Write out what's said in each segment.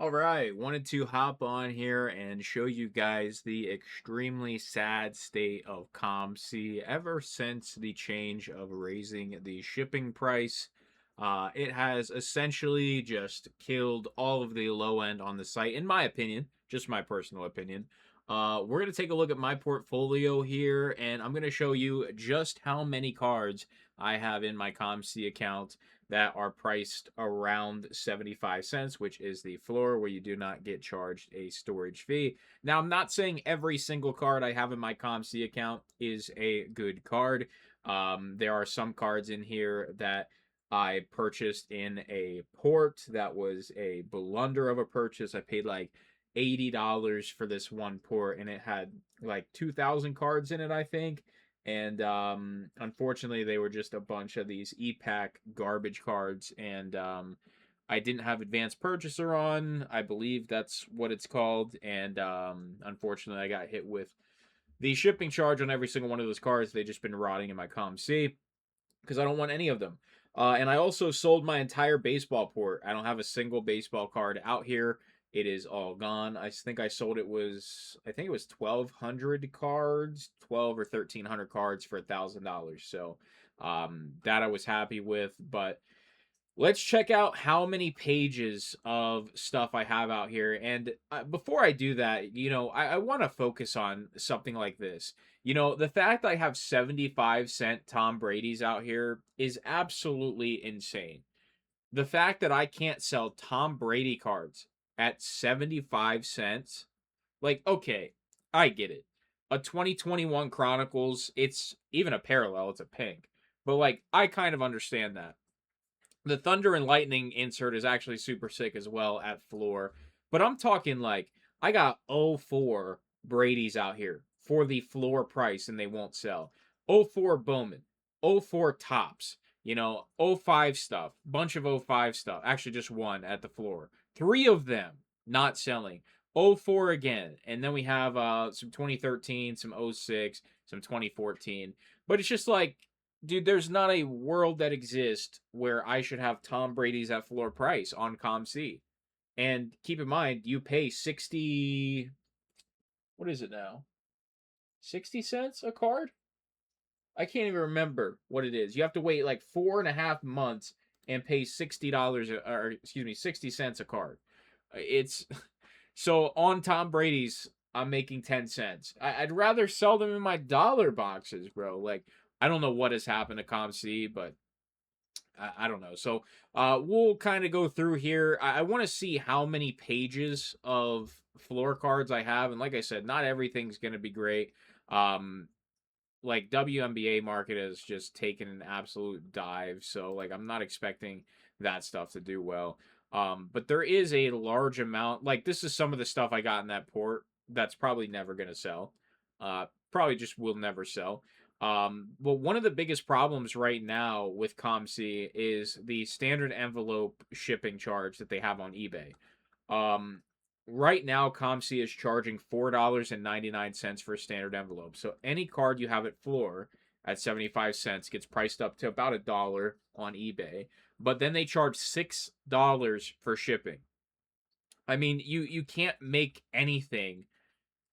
All right, wanted to hop on here and show you guys the extremely sad state of COMC ever since the change of raising the shipping price. It has essentially just killed all of the low end on the site, in my opinion, just my personal opinion. We're going to take a look at my portfolio here, and I'm going to show you just how many cards I have in my COMC account that are priced around 75 cents, which is the floor where you do not get charged a storage fee. Now, I'm not saying every single card I have in my COMC account is a good card. There are some cards in here that I purchased in a port that was a blunder of a purchase. I paid like $80 for this one port, and it had like 2,000 cards in it, I think. And unfortunately, they were just a bunch of these e-pack garbage cards, and I didn't have advanced purchaser on. I believe that's what it's called, and unfortunately, I got hit with the shipping charge on every single one of those cards. They've just been rotting in my COMC because I don't want any of them. And I also sold my entire baseball port. I don't have a single baseball card out here. It is all gone. I think I sold I think it was 1,200 cards, 12 or 1,300 cards for $1,000. So that I was happy with. But let's check out how many pages of stuff I have out here. And before I do that, I want to focus on something like this. The fact I have 75-cent Tom Brady's out here is absolutely insane. The fact that I can't sell Tom Brady cards at 75 cents, like, okay, I get it. A 2021 Chronicles, it's even a parallel, it's a pink. But, like, I kind of understand that. The Thunder and Lightning insert is actually super sick as well at floor. But I'm talking like I got '04 Brady's out here for the floor price and they won't sell. '04 Bowman, '04 Tops, '05 stuff, bunch of '05 stuff. Actually, just one at the floor. Three of them not selling. '04 again. And then we have some 2013, some '06, some 2014. But it's just like, dude, there's not a world that exists where I should have Tom Brady's at floor price on COMC. And keep in mind, you pay 60, what is it now? 60 cents a card? I can't even remember what it is. You have to wait like 4.5 months and pay $60, or excuse me, 60 cents a card. It's so on Tom Brady's, I'm making 10 cents. I'd rather sell them in my dollar boxes, bro. Like, I don't know what has happened to COMC, but I don't know. So we'll kind of go through here. I want to see how many pages of floor cards I have. And like I said, not everything's going to be great. Um, like WNBA market has just taken an absolute dive. So like I'm not expecting that stuff to do well. But there is a large amount. Like this is some of the stuff I got in that port that's probably never going to sell. Probably just will never sell. But one of the biggest problems right now with COMC is the standard envelope shipping charge that they have on eBay. Um, right now, COMC is charging $4.99 for a standard envelope. So any card you have at floor at 75 cents gets priced up to about $1 on eBay. But then they charge $6 for shipping. I mean, you can't make anything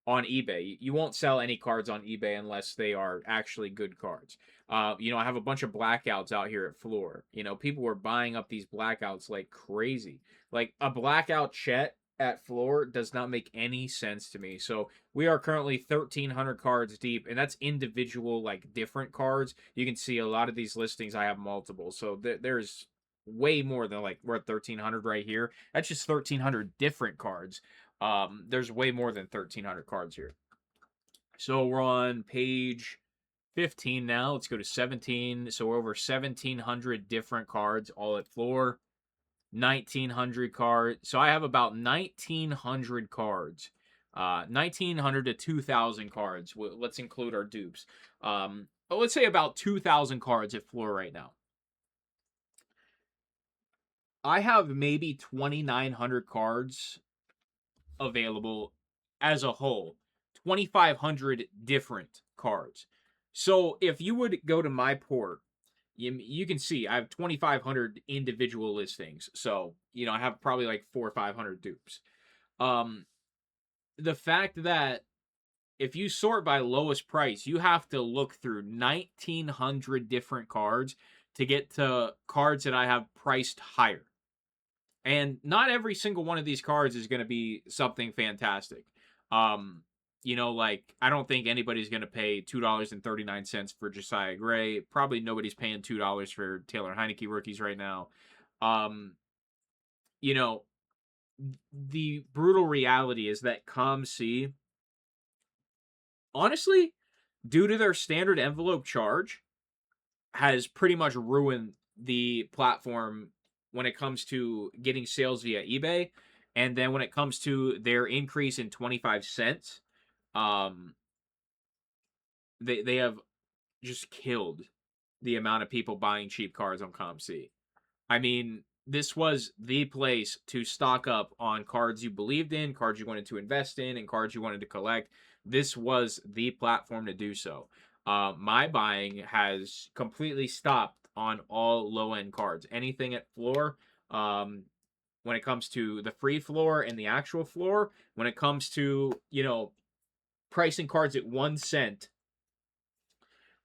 on eBay. You won't sell any cards on eBay unless they are actually good cards. I have a bunch of blackouts out here at floor. People were buying up these blackouts like crazy. Like a blackout Chet at floor does not make any sense to me. So we are currently 1,300 cards deep, and that's individual, like different cards. You can see a lot of these listings. I have multiple, so there's way more than like we're at 1,300 right here. That's just 1,300 different cards. There's way more than 1,300 cards here. So we're on page 15 now. Let's go to 17. So we're over 1,700 different cards all at floor. 1,900 cards. So I have about 1,900 cards. 1,900 to 2,000 cards. Let's include our dupes. Let's say about 2,000 cards at floor right now. I have maybe 2,900 cards available as a whole. 2,500 different cards. So if you would go to my port you can see I have 2,500 individual listings. So, I have probably like 4 or 500 dupes. Um, the fact that if you sort by lowest price, you have to look through 1,900 different cards to get to cards that I have priced higher. And not every single one of these cards is going to be something fantastic. Um, like I don't think anybody's going to pay $2.39 for Josiah Gray. Probably nobody's paying $2 for Taylor Heineke rookies right now. Um, you know, the brutal reality is that COMC, honestly, due to their standard envelope charge, has pretty much ruined the platform when it comes to getting sales via eBay. And then when it comes to their increase in 25 cents, um, they have just killed the amount of people buying cheap cards on COMC. I mean, this was the place to stock up on cards you believed in, cards you wanted to invest in, and cards you wanted to collect. This was the platform to do so. My buying has completely stopped on all low end cards. Anything at floor, when it comes to the free floor and the actual floor, when it comes to, pricing cards at 1 cent,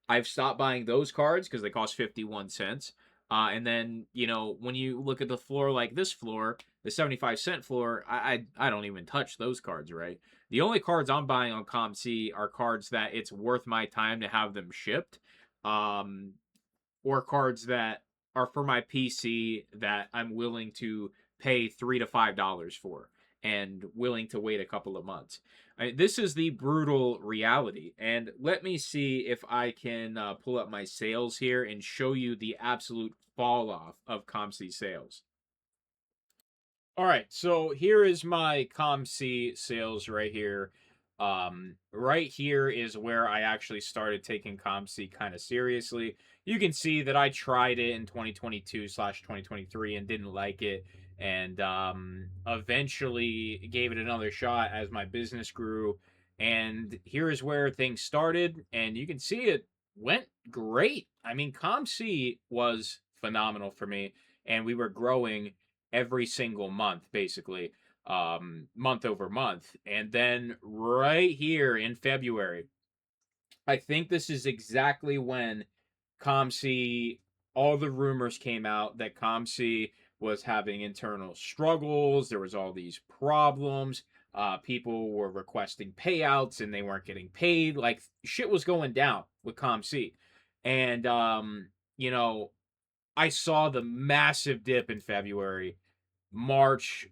I've stopped buying those cards because they cost 51 cents. And then, when you look at the floor like this floor, the 75-cent floor, I don't even touch those cards, right? The only cards I'm buying on COMC are cards that it's worth my time to have them shipped, um, or cards that are for my PC that I'm willing to pay $3 to $5 for and willing to wait a couple of months. This is the brutal reality. And let me see if I can pull up my sales here and show you the absolute fall off of COMC sales. All right, so here is my COMC sales right here. Right here is where I actually started taking COMC kind of seriously. You can see that I tried it in 2022/2023 and didn't like it, and eventually gave it another shot as my business grew. And here is where things started, and you can see it went great. I mean, COMC was phenomenal for me, and we were growing every single month, basically, month over month. And then right here in February, I think this is exactly when COMC, all the rumors came out that COMC was having internal struggles. There was all these problems. People were requesting payouts and they weren't getting paid. Like shit was going down with COMC. And, I saw the massive dip in February. March,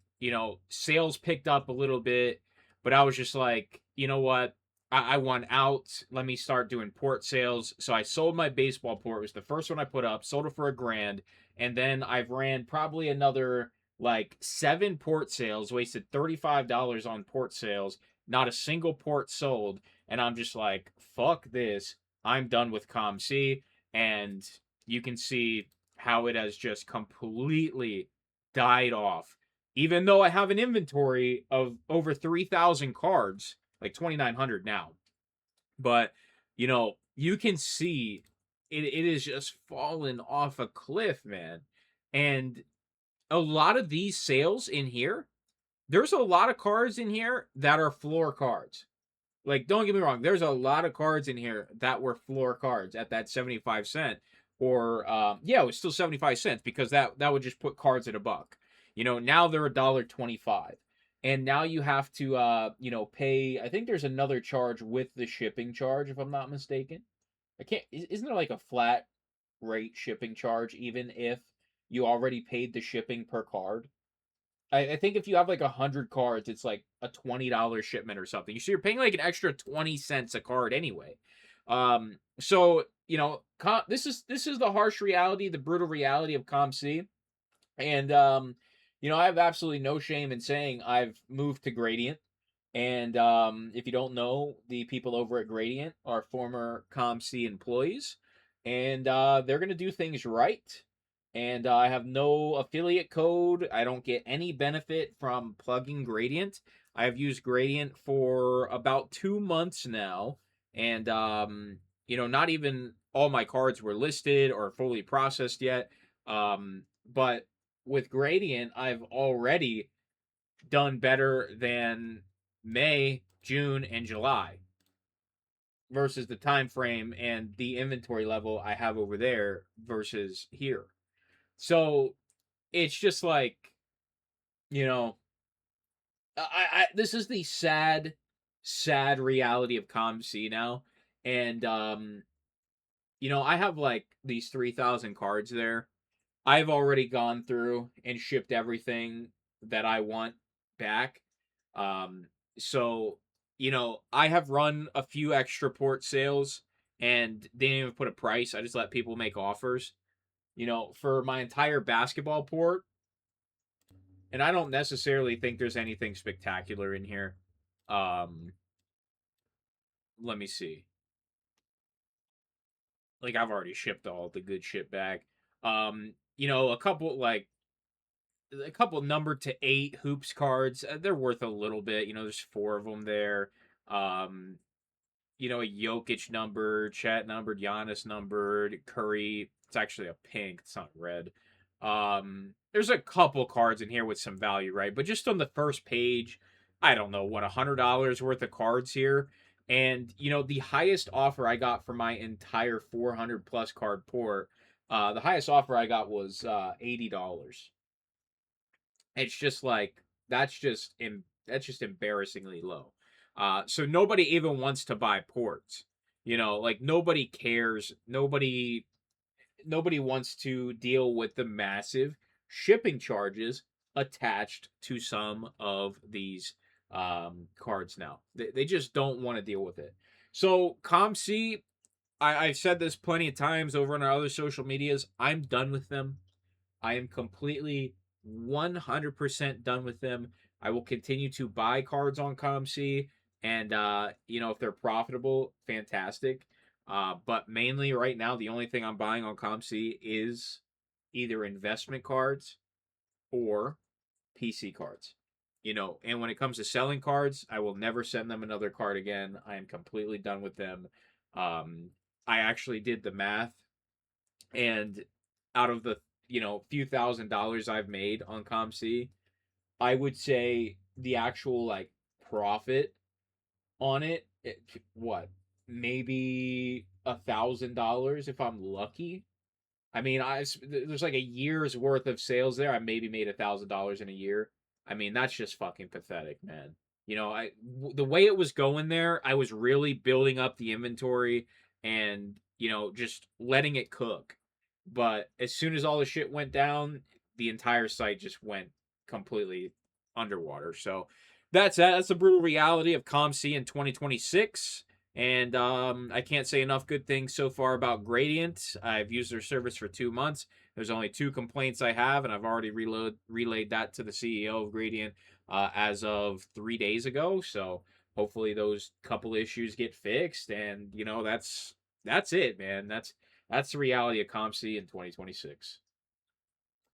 sales picked up a little bit, but I was just like, you know what? I want out. Let me start doing port sales. So I sold my baseball port. It was the first one I put up, sold it for $1,000. And then I've ran probably another like 7 port sales, wasted $35 on port sales, not a single port sold. And I'm just like, fuck this. I'm done with COMC. And you can see how it has just completely died off. Even though I have an inventory of over 3,000 cards, like 2,900 now. But, you can see it is just fallen off a cliff, man. And a lot of these sales in here, there's a lot of cards in here that are floor cards. Like, don't get me wrong, there's a lot of cards in here that were floor cards at that 75 cent. Or yeah, it was still 75 cents because that would just put cards at $1. Now they're $1.25. And now you have to pay, I think there's another charge with the shipping charge, if I'm not mistaken. Isn't there like a flat rate shipping charge even if you already paid the shipping per card? I think if you have like 100 cards, it's like a $20 shipment or something. So you're paying like an extra 20 cents a card anyway. So this is the harsh reality, the brutal reality of COMC. And I have absolutely no shame in saying I've moved to Gradient. And if you don't know, the people over at Gradient are former COMC employees, and they're gonna do things right. And I have no affiliate code. I don't get any benefit from plugging Gradient. I have used Gradient for about 2 months now, and not even all my cards were listed or fully processed yet. But with Gradient, I've already done better than May, June, and July versus the time frame and the inventory level I have over there versus here. So it's just like, you know, this is the sad reality of COMC now. And I have like these 3,000 cards there. I've already gone through and shipped everything that I want back. Um, so, I have run a few extra port sales and didn't even put a price. I just let people make offers. For my entire basketball port, and I don't necessarily think there's anything spectacular in here. Um, Let me see. Like I've already shipped all the good shit back. A couple number to 8 hoops cards. They're worth a little bit. There's 4 of them there. Um, a Jokic numbered, Chet numbered, Giannis numbered, Curry. It's actually a pink. It's not red. There's a couple cards in here with some value, right? But just on the first page, I don't know what $100 worth of cards here. And the highest offer I got for my entire 400 plus card port, the highest offer I got was $80. It's just like that's just embarrassingly low. So nobody even wants to buy ports. Like nobody cares. Nobody wants to deal with the massive shipping charges attached to some of these cards now. They just don't want to deal with it. So COMC, I've said this plenty of times over on our other social medias. I'm done with them. I am completely 100% done with them. I will continue to buy cards on COMC, and if they're profitable, fantastic. But mainly right now, the only thing I'm buying on COMC is either investment cards or PC cards. And when it comes to selling cards, I will never send them another card again. I am completely done with them. I actually did the math, and out of the few $1,000s I've made on COMC, I would say the actual like profit on what, maybe $1,000 if I'm lucky. I mean, there's like a year's worth of sales there. I maybe made $1,000 in a year. I mean, that's just fucking pathetic, man. The way it was going there, I was really building up the inventory and just letting it cook. But as soon as all the shit went down, the entire site just went completely underwater. So that's that. That's the brutal reality of COMC in 2026. And I can't say enough good things so far about Gradient. I've used their service for 2 months. There's only 2 complaints I have, and I've already relayed that to the CEO of Gradient as of 3 days ago. So hopefully those couple issues get fixed, and that's it, man. That's the reality of COMC in 2026.